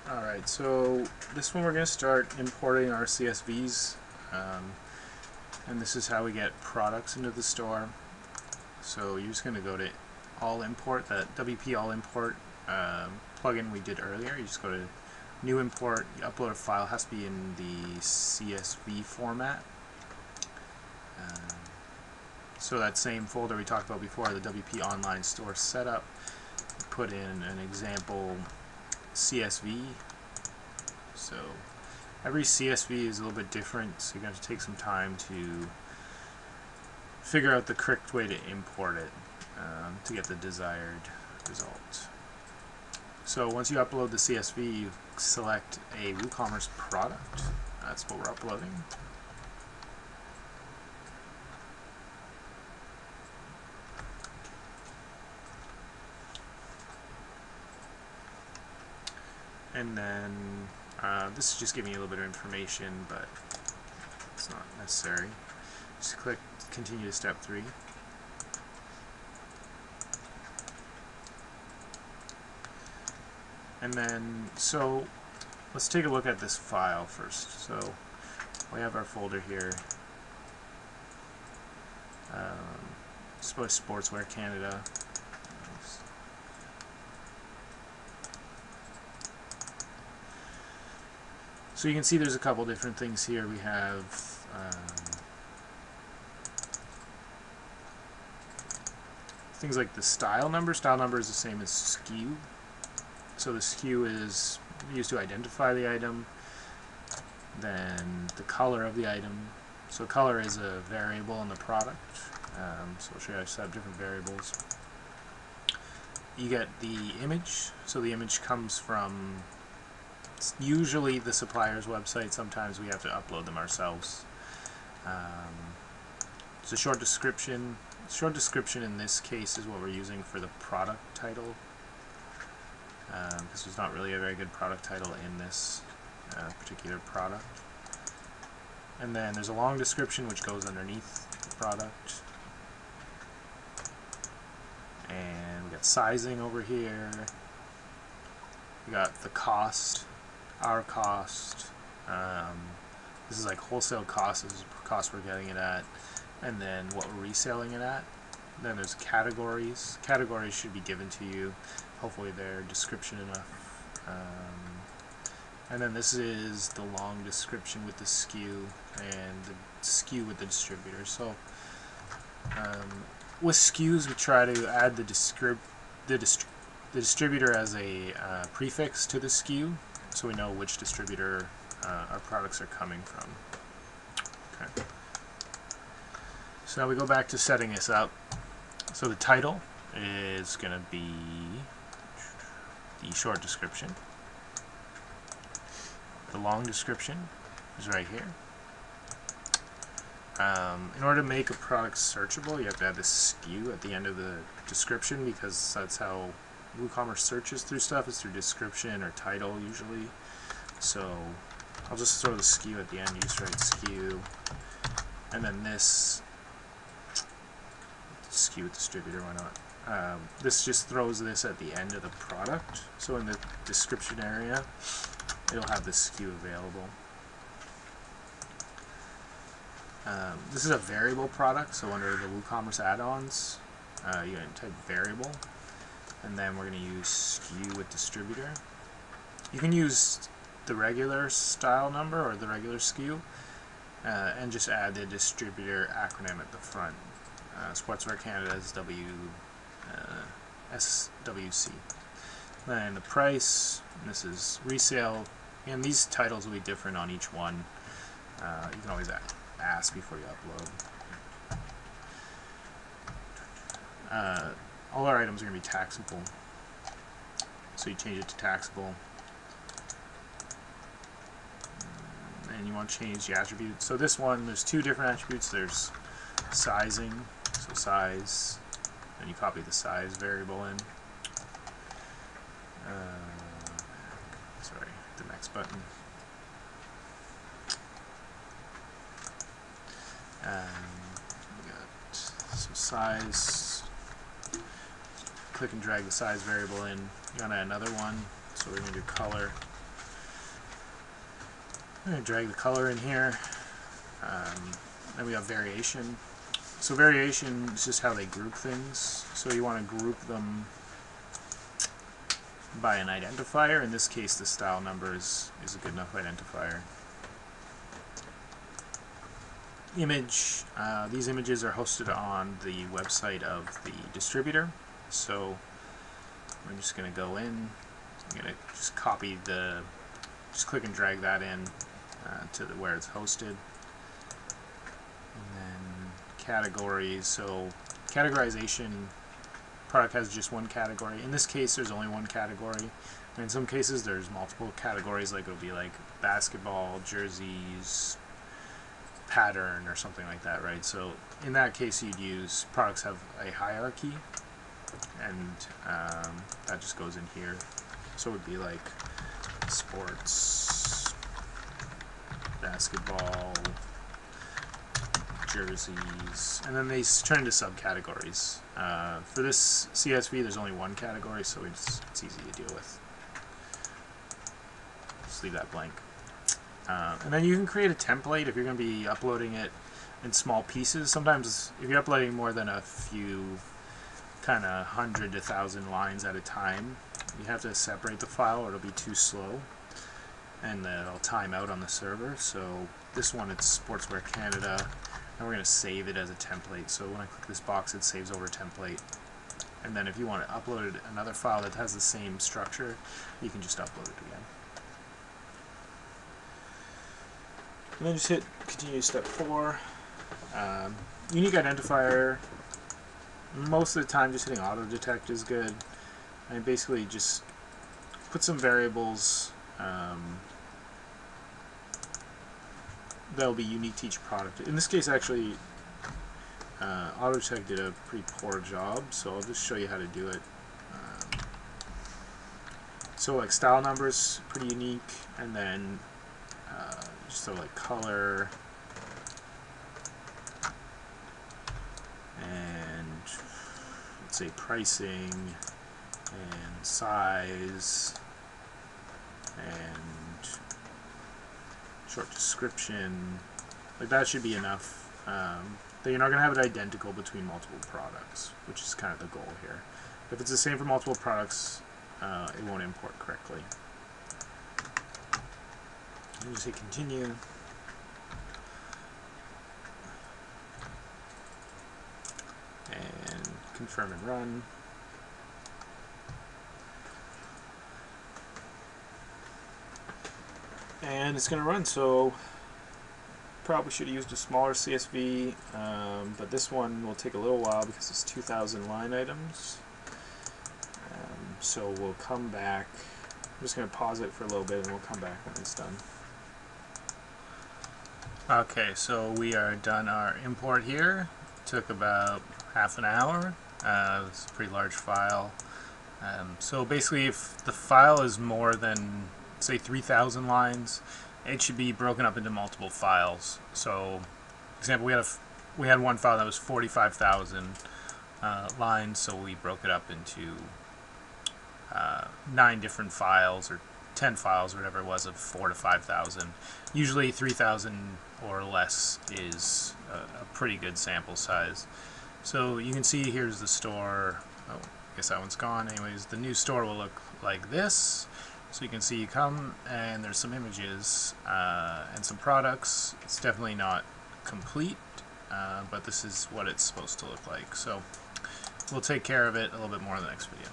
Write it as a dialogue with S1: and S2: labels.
S1: Alright, so this one we're going to start importing our CSVs, and this is how we get products into the store. So you're just going to go to All Import, that WP All Import plugin we did earlier. You just go to New Import, you upload a file, it has to be in the CSV format. So that same folder we talked about before, the WP Online Store Setup, put in an example CSV. So every CSV is a little bit different, so you're going to take some time to figure out the correct way to import it to get the desired result. So once you upload the CSV, you select a WooCommerce product. That's what we're uploading. And then this is just giving you a little bit of information, but it's not necessary. Just click continue to step 3. And then, so let's take a look at this file first. So we have our folder here. Sportswear Canada. So you can see there's a couple different things here. We have things like the style number. Style number is the same as SKU. So the SKU is used to identify the item. Then the color of the item. So color is a variable in the product. So I'll show you how to set up different variables. You get the image. So the image comes from usually the supplier's website. Sometimes we have to upload them ourselves. It's a short description. Short description in this case is what we're using for the product title, because there's not really a very good product title in this particular product. And then there's a long description which goes underneath the product. And we got sizing over here. We got the cost, our cost. This is like wholesale cost, this is the cost we're getting it at, and then what we're reselling it at. Then there's categories. Categories should be given to you. Hopefully they're description enough. And then this is the long description with the SKU and the SKU with the distributor. So with SKUs we try to add the distributor as a prefix to the SKU, so we know which distributor our products are coming from. Okay. So now we go back to setting this up. So the title is going to be the short description. The long description is right here. In order to make a product searchable, you have to have this SKU at the end of the description, because that's how WooCommerce searches through stuff, is through description or title usually. So I'll just throw the SKU at the end. You just write SKU, and then this SKU with distributor, why not? This just throws this at the end of the product. So in the description area, it'll have the SKU available. This is a variable product, so under the WooCommerce add-ons, you're going to type variable, and then we're going to use SKU with distributor. You can use the regular style number or the regular SKU, and just add the distributor acronym at the front. Sportswear Canada is SWC. Then the price, and this is resale, and these titles will be different on each one. You can always ask before you upload. All our items are going to be taxable, so you change it to taxable. And you want to change the attributes. So this one, there's 2 different attributes. There's sizing, so size, and you copy the size variable in. Sorry, the next button. We got some size. Click and drag the size variable in. You want to add another one, so we're going to do color. I'm going to drag the color in here. Then we have variation. So variation is just how they group things. So you want to group them by an identifier. In this case, the style number is a good enough identifier. Image. These images are hosted on the website of the distributor. So we're just going to go in. I'm going to just copy the, just click and drag that in to where it's hosted. And then categories. So categorization, product has just one category. In this case, there's only one category. And in some cases, there's multiple categories. Like it'll be like basketball, jerseys, pattern, or something like that, right? So in that case, you'd use products have a hierarchy, and that just goes in here. So it would be like sports, basketball, jerseys, and then they turn into subcategories. For this CSV, there's only one category, so it's easy to deal with. Just leave that blank. And then you can create a template if you're going to be uploading it in small pieces. Sometimes if you're uploading more than a few, kind of 100 to 1,000 lines at a time, you have to separate the file or it'll be too slow and it'll time out on the server. So this one, it's Sportswear Canada, and we're going to save it as a template. So when I click this box, it saves over template. And then if you want to upload another file that has the same structure, you can just upload it again. And then just hit continue step 4. Unique identifier. Most of the time just hitting auto detect is good. And basically just put some variables that'll be unique to each product. In this case, actually, auto detect did a pretty poor job, so I'll just show you how to do it. So like style numbers, pretty unique, and then so like color and let's say pricing and size and short description, like that should be enough. That you're not going to have it identical between multiple products, which is kind of the goal here. If it's the same for multiple products, it won't import correctly. You just hit continue. And confirm and run. And it's going to run, so probably should have used a smaller CSV, but this one will take a little while because it's 2,000 line items. So we'll come back. I'm just going to pause it for a little bit and we'll come back when it's done. Okay, so we are done our import here. Took about half an hour. It's a pretty large file. So basically, if the file is more than, say, 3,000 lines, it should be broken up into multiple files. So, for example, we had one file that was 45,000 lines, so we broke it up into 9 different files, or 10 files, or whatever it was, of 4,000 to 5,000. Usually 3,000 or less is a pretty good sample size. So you can see here's the store. Oh, I guess that one's gone. Anyways, the new store will look like this. So you can see you come and there's some images and some products. It's definitely not complete, but this is what it's supposed to look like. So we'll take care of it a little bit more in the next video.